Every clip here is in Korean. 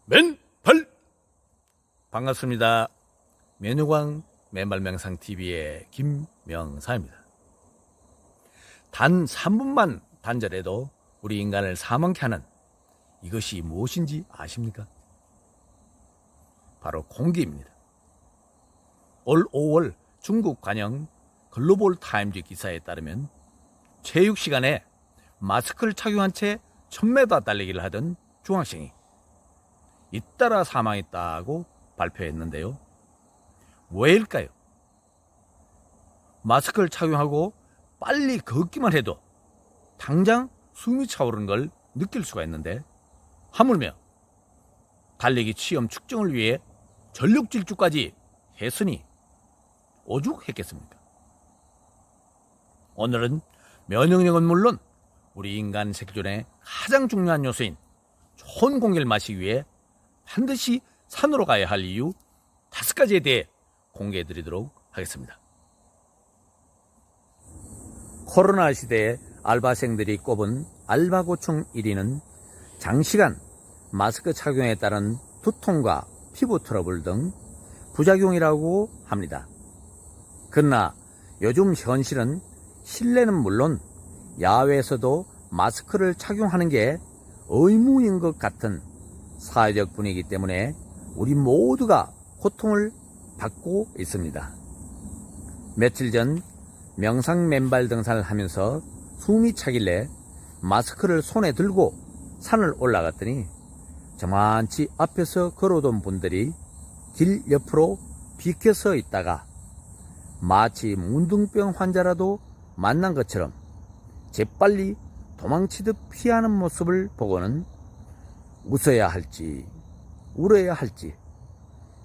맨발 반갑습니다. 메뉴광 맨발명상TV의 김명사입니다. 단 3분만 단절해도 우리 인간을 사망케 하는 이것이 무엇인지 아십니까? 바로 공기입니다. 올 5월 중국 관영 글로벌 타임즈 기사에 따르면 체육 시간에 마스크를 착용한 채 1000m 달리기를 하던 중학생이 잇따라 사망했다고 발표했는데요. 왜일까요? 마스크를 착용하고 빨리 걷기만 해도 당장 숨이 차오르는 걸 느낄 수가 있는데 하물며 달리기 시험 측정을 위해 전력 질주까지 했으니 오죽했겠습니까? 오늘은 면역력은 물론 우리 인간 생존의 가장 중요한 요소인 좋은 공기를 마시기 위해 반드시 산으로 가야 할 이유 5가지에 대해 공개해 드리도록 하겠습니다. 코로나 시대에 알바생들이 꼽은 알바고충 1위는 장시간 마스크 착용에 따른 두통과 피부 트러블 등 부작용이라고 합니다. 그러나 요즘 현실은 실내는 물론 야외에서도 마스크를 착용하는 게 의무인 것 같은 사회적 분위기 때문에 우리 모두가 고통을 받고 있습니다. 며칠 전 명상 맨발 등산을 하면서 숨이 차길래 마스크를 손에 들고 산을 올라갔더니 저만치 앞에서 걸어오던 분들이 길 옆으로 비켜서 있다가 마치 문둥병 환자라도 만난 것처럼 재빨리 도망치듯 피하는 모습을 보고는 웃어야 할지 울어야 할지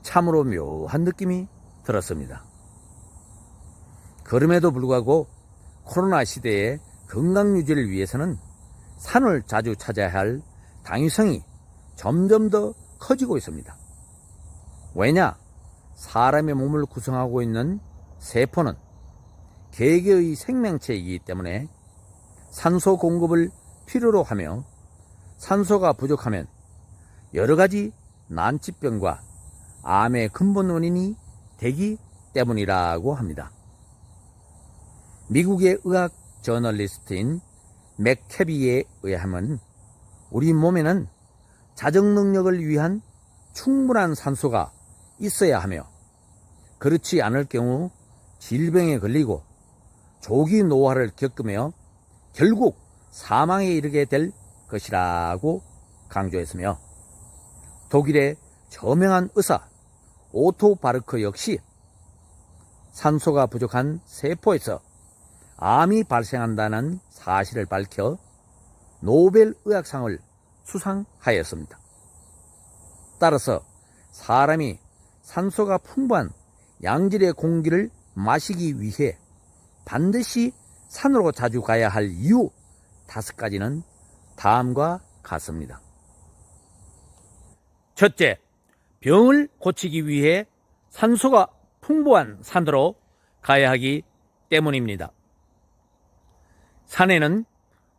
참으로 묘한 느낌이 들었습니다. 그럼에도 불구하고 코로나 시대의 건강 유지를 위해서는 산을 자주 찾아야 할 당위성이 점점 더 커지고 있습니다. 왜냐? 사람의 몸을 구성하고 있는 세포는 개개의 생명체이기 때문에 산소 공급을 필요로 하며 산소가 부족하면 여러 가지 난치병과 암의 근본 원인이 되기 때문이라고 합니다. 미국의 의학 저널리스트인 맥캐비에 의하면 우리 몸에는 자정 능력을 위한 충분한 산소가 있어야 하며 그렇지 않을 경우 질병에 걸리고 조기 노화를 겪으며 결국 사망에 이르게 될 것이라고 강조했으며 독일의 저명한 의사 오토 바르크 역시 산소가 부족한 세포에서 암이 발생한다는 사실을 밝혀 노벨 의학상을 수상하였습니다. 따라서 사람이 산소가 풍부한 양질의 공기를 마시기 위해 반드시 산으로 자주 가야 할 이유 5가지는 다음과 같습니다. 첫째, 병을 고치기 위해 산소가 풍부한 산으로 가야 하기 때문입니다. 산에는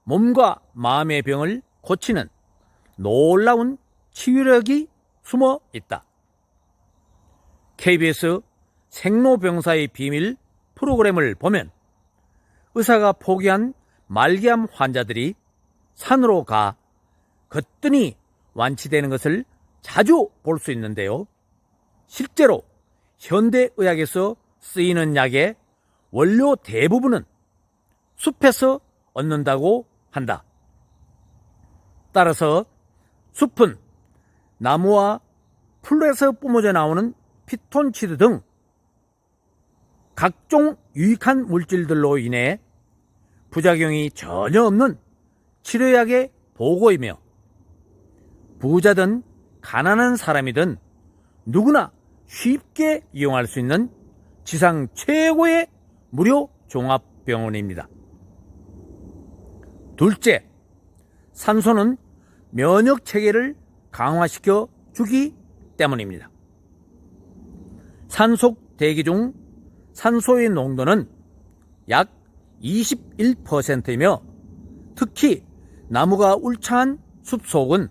몸과 마음의 병을 고치는 놀라운 치유력이 숨어 있다. KBS 생로병사의 비밀 프로그램을 보면 의사가 포기한 말기암 환자들이 산으로 가 거뜬히 완치되는 것을 자주 볼 수 있는데요. 실제로 현대의학에서 쓰이는 약의 원료 대부분은 숲에서 얻는다고 한다. 따라서 숲은 나무와 풀에서 뿜어져 나오는 피톤치드 등 각종 유익한 물질들로 인해 부작용이 전혀 없는 치료약의 보고이며 부자든 가난한 사람이든 누구나 쉽게 이용할 수 있는 지상 최고의 무료 종합병원입니다. 둘째, 산소는 면역 체계를 강화시켜 주기 때문입니다. 산속 대기 중 산소의 농도는 약 21%이며 특히 나무가 울창한 숲속은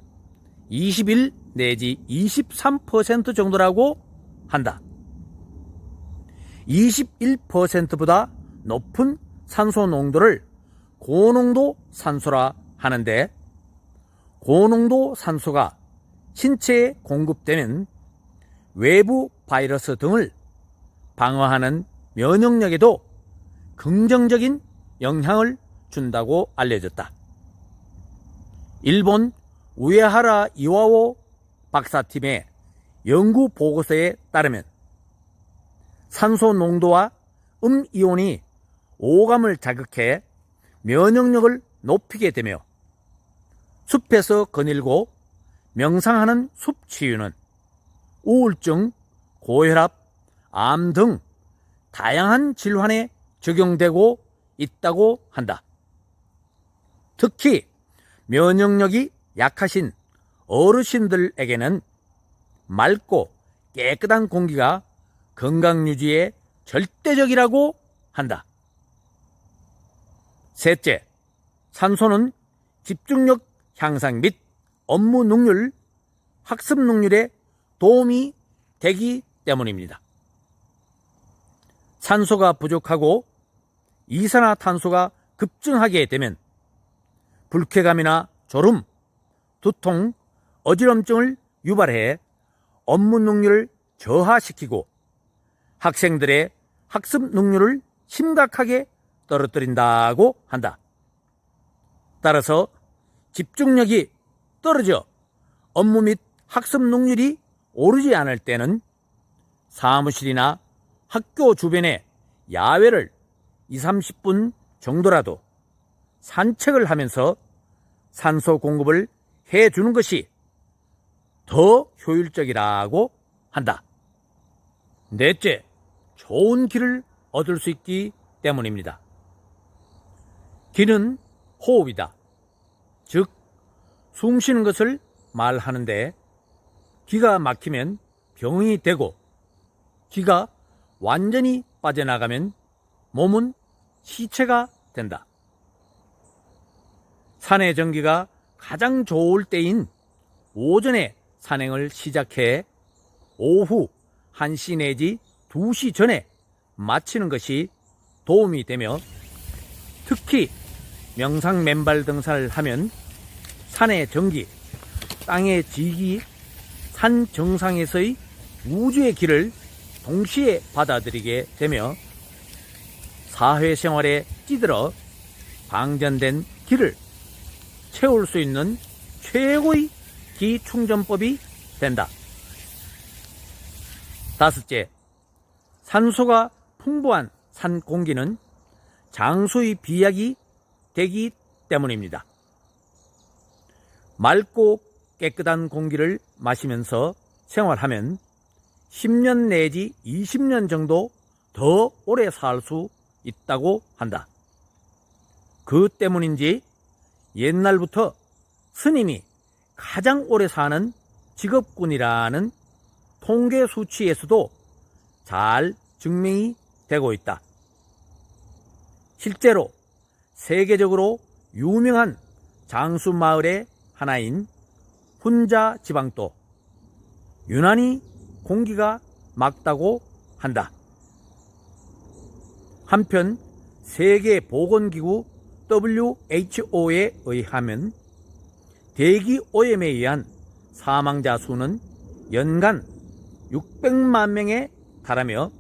내지 23% 정도라고 한다. 21%보다 높은 산소 농도를 고농도 산소라 하는데, 고농도 산소가 신체에 공급되면 외부 바이러스 등을 방어하는 면역력에도 긍정적인 영향을 준다고 알려졌다. 일본 우에하라 이와오 박사팀의 연구 보고서에 따르면 산소 농도와 음이온이 오감을 자극해 면역력을 높이게 되며 숲에서 거닐고 명상하는 숲 치유는 우울증, 고혈압, 암 등 다양한 질환에 적용되고 있다고 한다. 특히 면역력이 약하신 어르신들에게는 맑고 깨끗한 공기가 건강 유지에 절대적이라고 한다. 셋째, 산소는 집중력 향상 및 업무 능률, 학습 능률에 도움이 되기 때문입니다. 산소가 부족하고 이산화탄소가 급증하게 되면 불쾌감이나 졸음, 두통, 어지럼증을 유발해 업무 능률을 저하시키고 학생들의 학습 능률을 심각하게 떨어뜨린다고 한다. 따라서 집중력이 떨어져 업무 및 학습 능률이 오르지 않을 때는 사무실이나 학교 주변에 야외를 20-30분 정도라도 산책을 하면서 산소 공급을 해주는 것이 더 효율적이라고 한다. 넷째, 좋은 기를 얻을 수 있기 때문입니다. 기는 호흡이다. 즉, 숨 쉬는 것을 말하는데, 기가 막히면 병이 되고 기가 완전히 빠져나가면 몸은 시체가 된다. 산의 전기가 가장 좋을 때인 오전에 산행을 시작해 오후 1시 내지 2시 전에 마치는 것이 도움이 되며, 특히 명상 맨발 등산을 하면 산의 전기, 땅의 지기, 산 정상에서의 우주의 기를 동시에 받아들이게 되며 사회생활에 찌들어 방전된 기를 채울 수 있는 최고의 기충전법이 된다. 다섯째, 산소가 풍부한 산 공기는 장수의 비약이 되기 때문입니다. 맑고 깨끗한 공기를 마시면서 생활하면 10년 내지 20년 정도 더 오래 살 수 있다고 한다. 그 때문인지 옛날부터 스님이 가장 오래 사는 직업군이라는 통계 수치에서도 잘 증명이 되고 있다. 실제로 세계적으로 유명한 장수 마을의 하나인 훈자 지방도 유난히 공기가 맑다고 한다. 한편 세계보건기구 WHO에 의하면 대기 오염에 의한 사망자 수는 연간 600만 명에 달하며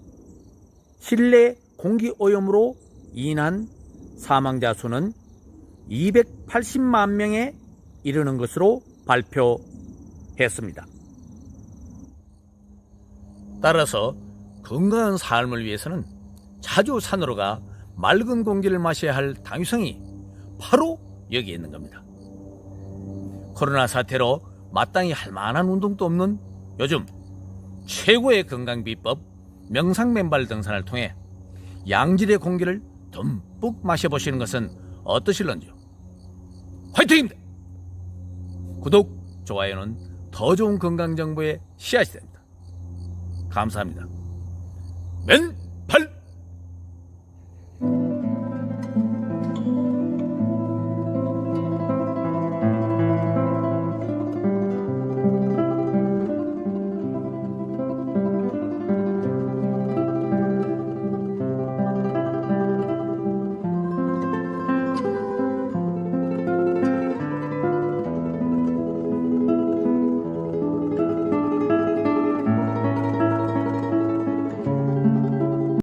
실내 공기 오염으로 인한 사망자 수는 280만 명에 이르는 것으로 발표했습니다. 따라서 건강한 삶을 위해서는 자주 산으로 가 맑은 공기를 마셔야 할 당위성이 바로 여기에 있는 겁니다. 코로나 사태로 마땅히 할 만한 운동도 없는 요즘 최고의 건강 비법 명상 맨발 등산을 통해 양질의 공기를 듬뿍 마셔보시는 것은 어떠실런지요? 화이팅입니다! 구독, 좋아요는 더 좋은 건강 정보의 씨앗이 됩니다. 감사합니다. 맨발